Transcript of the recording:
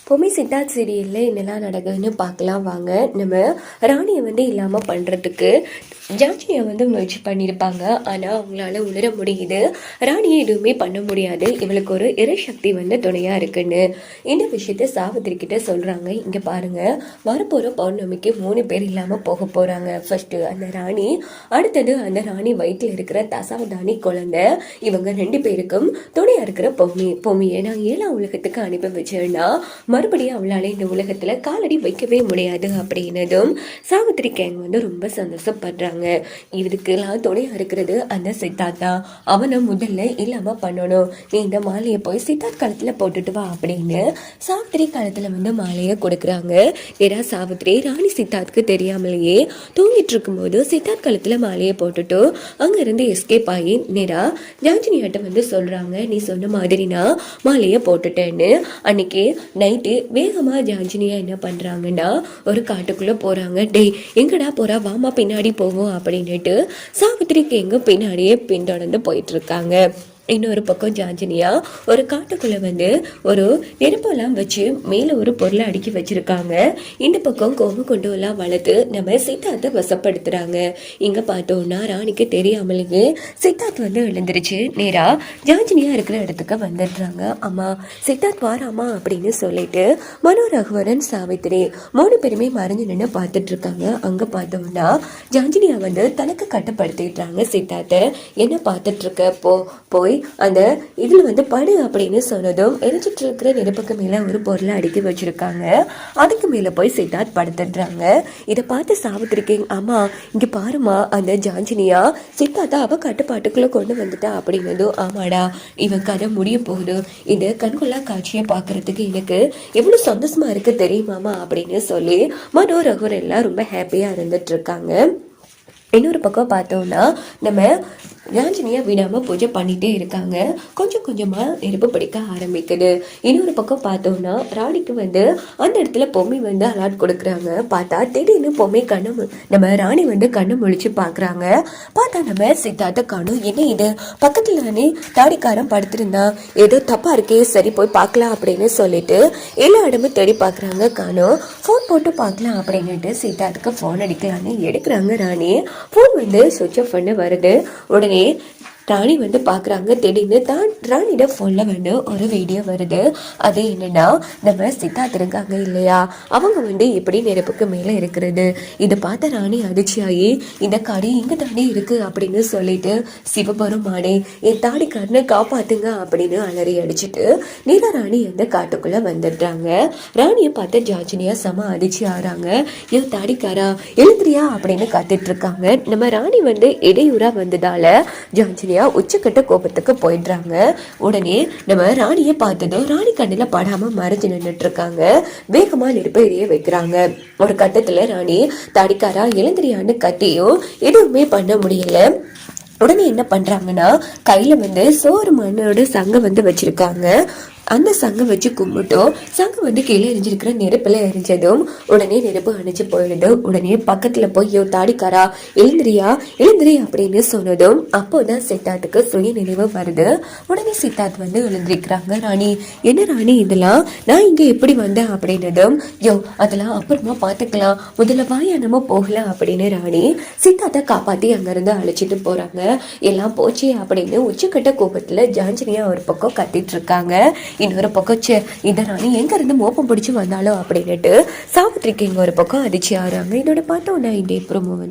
பொம்மி சித்தார்த் சீரியலில் என்னெல்லாம் நடக்குதுன்னு பார்க்கலாம் வாங்க. நம்ம ராணியை இல்லாமல் பண்ணுறதுக்கு ஜான்சியை முயற்சி பண்ணியிருப்பாங்க. ஆனால் அவங்களால உணர முடியுது ராணியை எதுவுமே பண்ண முடியாது, இவளுக்கு ஒரு இறைசக்தி துணையாக இருக்குன்னு. இந்த விஷயத்த சாவித்திரி கிட்ட சொல்கிறாங்க. இங்கே பாருங்கள், வரப்போகிற பௌர்ணமிக்கு 3 பேர் இல்லாமல் போக போகிறாங்க. ஃபர்ஸ்ட்டு அந்த ராணி, அடுத்தது அந்த ராணி வயிற்றில் இருக்கிற தசாவதானி குழந்தை, இவங்க 2 பேருக்கும் துணையாக இருக்கிற பொம்மியை நான் 7ஆம் உலகத்துக்கு அனுப்பி வச்சேன்னா மறுபடியும் அவளால் இந்த உலகத்தில் காலடி வைக்கவே முடியாது அப்படின்னதும் சாவித்திரி கேங் ரொம்ப சந்தோஷப்படுறாங்க. இதுக்கெல்லாம் துணையா இருக்கிறது அந்த சித்தார்த்தா, அவனை முதல்ல இல்லாம பண்ணணும். நீ இந்த மாலையை போய் சித்தார்த் காலத்துல போட்டுட்டு வா அப்படின்னு சாவித்திரி காலத்துல மாலையை கொடுக்குறாங்க. ஏன்னா சாவித்திரி ராணி சித்தார்த்துக்கு தெரியாமலேயே தூங்கிட்டு இருக்கும்போது சித்தார்த் காலத்துல மாலையை போட்டுட்டு அங்க இருந்து எஸ்கேப் ஆகி நேரா ஜான்சினியாட்ட சொல்றாங்க, நீ சொன்ன மாதிரி நான் மாலையை போட்டுட்டேன்னு. அன்னைக்கு நைட்டு வேகமா ஜான்சினியா என்ன பண்றாங்கன்னா ஒரு காட்டுக்குள்ள போறாங்க. டேய் எங்கடா போறா, வாமா பின்னாடி போவோம் அப்படின்னுட்டு சாவித்திரிக்கு எங்க பின்னாடியே பின்தொடர்ந்து போயிட்டு இருக்காங்க. இன்னொரு பக்கம் ஜான்சினியா ஒரு காட்டுக்குள்ள ஒரு நெருப்பெல்லாம் வச்சு மேல ஒரு பொருளை அடுக்கி வச்சிருக்காங்க. இந்த பக்கம் கோம கொண்டு எல்லாம் வளர்த்து நம்ம சித்தார்த்தை வசப்படுத்துறாங்க. இங்க பார்த்தோம்னா ராணிக்கு தெரியாமலேயே சித்தார்த் எழுந்திருச்சு நேரா ஜான்சினியா இருக்கிற இடத்துக்கு வந்துடுறாங்க. அம்மா சித்தார்த் வாராமா அப்படின்னு சொல்லிட்டு மனோரகுவரன் சாவித்திரி 3 பேருமே மறைஞ்சு நின்று பார்த்துட்டு இருக்காங்க. அங்க பார்த்தோம்னா ஜான்சினியா தனக்கு கட்டுப்படுத்திடுறாங்க சித்தார்த்தை. என்ன பார்த்துட்டு இருக்க, போய் அந்த இதுல படு அப்படின்னு சொன்னதும் எரிச்சிட்டு இருக்கிற நெருப்புக்கு மேல ஒரு பொருளை அடுக்கி வச்சிருக்காங்க. அதுக்கு மேல போய் சித்தார்த் படுத்துடுறாங்க. இதை பார்த்து சாவித்திரிக்கு, ஆமா இங்க பாருமா அந்த ஜான்சினியா சித்தார்த்தா அவ கட்டுப்பாட்டுக்குள்ள கொண்டு வந்துட்டா அப்படின்னதும், ஆமாடா இவன் கதை முடிய போகுது, இந்த கண்கொள்ளா காட்சியை பாக்குறதுக்கு எனக்கு எவ்வளவு சந்தோஷமா இருக்கு தெரியுமாமா அப்படின்னு சொல்லி மனோரகுவர் எல்லாம் ரொம்ப ஹாப்பியா இருந்துட்டு இருக்காங்க. இன்னொரு பக்கம் பார்த்தோம்னா நம்ம ஜான்சினியா விடாம பூஜை பண்ணிட்டே இருக்காங்க. கொஞ்சம் கொஞ்சமா நெருப்பு பிடிக்க ஆரம்பிக்குது. இன்னொரு பக்கம் பார்த்தோம்னா ராணிக்கு அந்த இடத்துல பொம்மி அலாட் கொடுக்குறாங்க. பார்த்தா திடீர்னு பொம்மை நம்ம ராணி கண்ணு முழிச்சு பாக்குறாங்க. பார்த்தா நம்ம சித்தார்த்த காணும். என்ன இது, பக்கத்துல தானே தாடிக்காரன் படுத்திருந்தா, ஏதோ தப்பா இருக்கே, சரி போய் பார்க்கலாம் அப்படின்னு சொல்லிட்டு எல்லா இடமும் தேடி பாக்குறாங்க. காணும். போன் போட்டு பார்க்கலாம் அப்படின்னுட்டு சித்தார்த்துக்கு போன் அடிக்கலான்னு எடுக்கிறாங்க. ராணி போன் சுவிட்ச் ஆஃப் பண்ண வருது. உடனே ராணி பாக்குறாங்க. திடீர்னு தான் ராணியோட போன்ல ஒரு வீடியோ வருது. அது என்னன்னா நம்ம சித்தார்த் இருக்காங்க இல்லையா, அவங்க எப்படி நெருப்புக்கு மேல இருக்கிறது. இதை பார்த்த ராணி அதிர்ச்சியாகி, இந்த காடி இங்க தானே இருக்கு அப்படின்னு சொல்லிட்டு, சிவபெருமானே என் தாடிக்காரனை காப்பாத்துங்க அப்படின்னு அலறி அடிச்சுட்டு நீதா ராணி அந்த காட்டுக்குள்ள வந்துடுறாங்க. ராணியை பார்த்த ஜான்சினியா செம அதிர்ச்சி ஆறாங்க. என் தாடிக்காரா எழுந்திரியா அப்படின்னு காத்துட்டு இருக்காங்க. நம்ம ராணி இடையூறா வந்ததால ஜான்சினியா உச்சக்கட்ட கோபத்துக்கு போயிடுறாங்க. உடனே நம்ம ராணியை பார்த்ததும் ராணி கண்ணுல படாம மறைஞ்சு நின்றுட்டு இருக்காங்க. வேகமா நெருப்பை எரிய வைக்கிறாங்க. ஒரு கட்டத்துல ராணி தாடிக்காரா எழுந்திரியான்னு கத்தியும் எதுவுமே பண்ண முடியல. உடனே என்ன பண்றாங்கன்னா கையில சோறு மண்ணோட சங்கம் வச்சிருக்காங்க. அந்த சங்கம் வச்சு கும்பிட்டோம். சங்கம் கீழே எரிஞ்சிருக்கிற நெருப்புல எரிஞ்சதும் உடனே நெருப்பு அணைச்சு போயிடுது. உடனே பக்கத்துல போய் தாடிக்காரா எழுந்திரியா அப்படின்னு சொன்னதும் அப்போதான் சித்தார்த்துக்கு சுய நினைவு வருது. உடனே சித்தார்த் எழுந்திருக்கிறாங்க. ராணி, என்ன ராணி இதெல்லாம், நான் இங்க எப்படி வந்தேன் அப்படின்னதும், அதெல்லாம் அப்புறமா பாத்துக்கலாம், முதல்ல வாயா நம்ம போகலாம் அப்படின்னு ராணி சித்தார்த்தை காப்பாத்தி அங்கிருந்து அழைச்சிட்டு போறாங்க. எல்லாம் போச்சு அப்படின்னு உச்சக்கட்ட கோபத்துல ஜான்சினியா ஒரு பக்கம் கத்திட்டு இருக்காங்க. இன்னொரு பக்கம் இந்த ராணி எங்க இருந்து மோப்பம் பிடிச்சு வந்தாலும் அப்படின்னுட்டு சாவித்திரிக்கு இங்க ஒரு பக்கம் அதிர்ச்சி ஆறாங்க. இதோட பார்த்தோம்னா இந்த ப்ரோமோ